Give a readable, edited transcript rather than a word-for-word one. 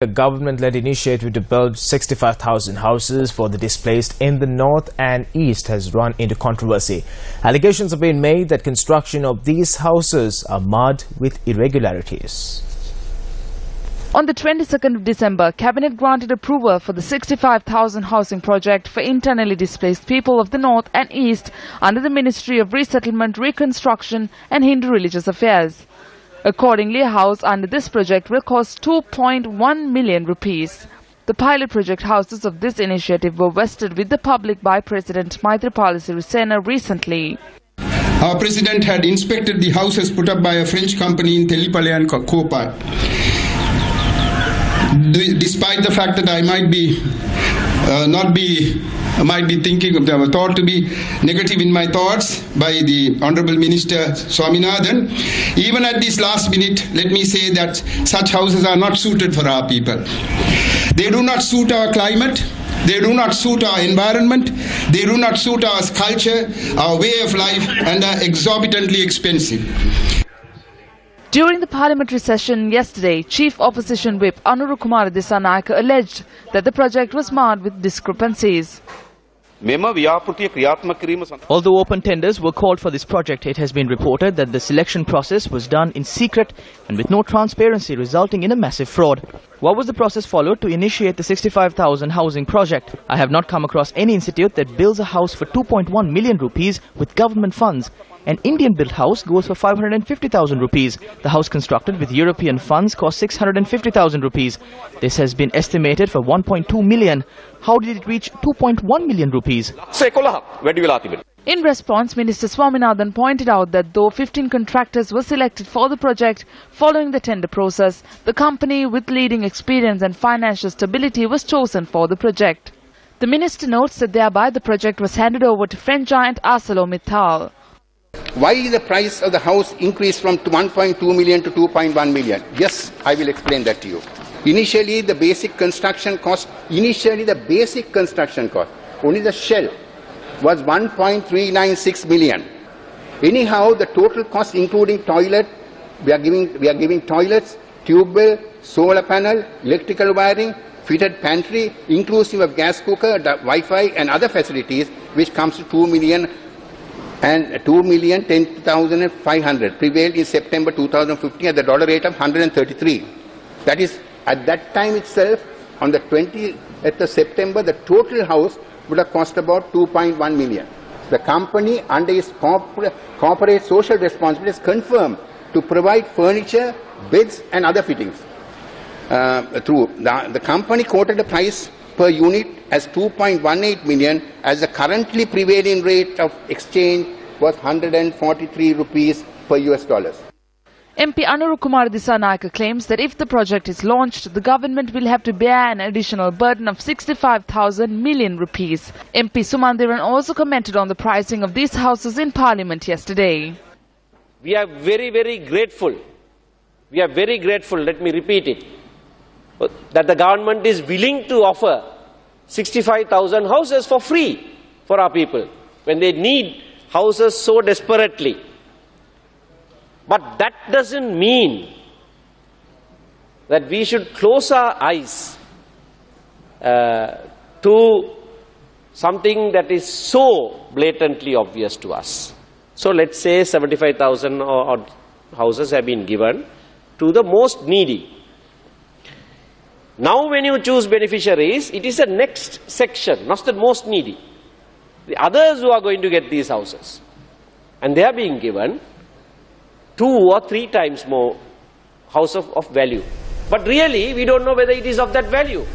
A government-led initiative to build 65,000 houses for the displaced in the north and east has run into controversy. Allegations have been made that construction of these houses are marred with irregularities. On the 22nd of December, Cabinet granted approval for the 65,000 housing project for internally displaced people of the north and east under the Ministry of Resettlement, Reconstruction and Hindu Religious Affairs. Accordingly, a house under this project will cost 2.1 million rupees. The pilot project houses of this initiative were vested with the public by President Maithripala Sirisena recently. Our President had inspected the houses put up by a French company in Telipale and Kopat. Despite the fact that I might be thought to be negative in my thoughts by the Honorable Minister Swaminathan, even at this last minute, let me say that such houses are not suited for our people. They do not suit our climate, they do not suit our environment, they do not suit our culture, our way of life, and are exorbitantly expensive. During the parliamentary session yesterday, Chief Opposition Whip Anurukumara Dissanayake alleged that the project was marred with discrepancies. Although open tenders were called for this project, it has been reported that the selection process was done in secret and with no transparency, resulting in a massive fraud. What was the process followed to initiate the 65,000 housing project? I have not come across any institute that builds a house for 2.1 million rupees with government funds. An Indian-built house goes for 550,000 rupees. The house constructed with European funds cost 650,000 rupees. This has been estimated for 1.2 million. How did it reach 2.1 million rupees? In response, Minister Swaminathan pointed out that though 15 contractors were selected for the project following the tender process, the company with leading experience and financial stability was chosen for the project. The minister notes that thereby the project was handed over to French giant ArcelorMittal. Why the price of the house increased from 1.2 million to 2.1 million? Yes, I will explain that to you. Initially, the basic construction cost, only the shell, was 1.396 million. Anyhow, the total cost including toilet, we are giving toilets, tube well, solar panel, electrical wiring, fitted pantry, inclusive of gas cooker, Wi-Fi and other facilities, which comes to 2,10,500 prevailed in September 2015 at the dollar rate of 133. That is, at that time itself, on the 20th of September, the total house would have cost about 2.1 million. The company, under its corporate social responsibility, is confirmed to provide furniture, beds and other fittings. The company quoted a price per unit as 2.18 million, as the currently prevailing rate of exchange was 143 rupees per US dollars. MP Anurukumara Dissanayake claims that if the project is launched, the government will have to bear an additional burden of 65,000 million rupees. MP Sumandiran also commented on the pricing of these houses in Parliament yesterday. We are very, very grateful. We are very grateful, let me repeat it, that the government is willing to offer 65,000 houses for free for our people when they need houses so desperately. But that doesn't mean that we should close our eyes to something that is so blatantly obvious to us. So let's say 75,000 odd houses have been given to the most needy. Now when you choose beneficiaries, it is the next section, not the most needy. The others who are going to get these houses. And they are being given 2 or 3 times more house of value. But really, we don't know whether it is of that value.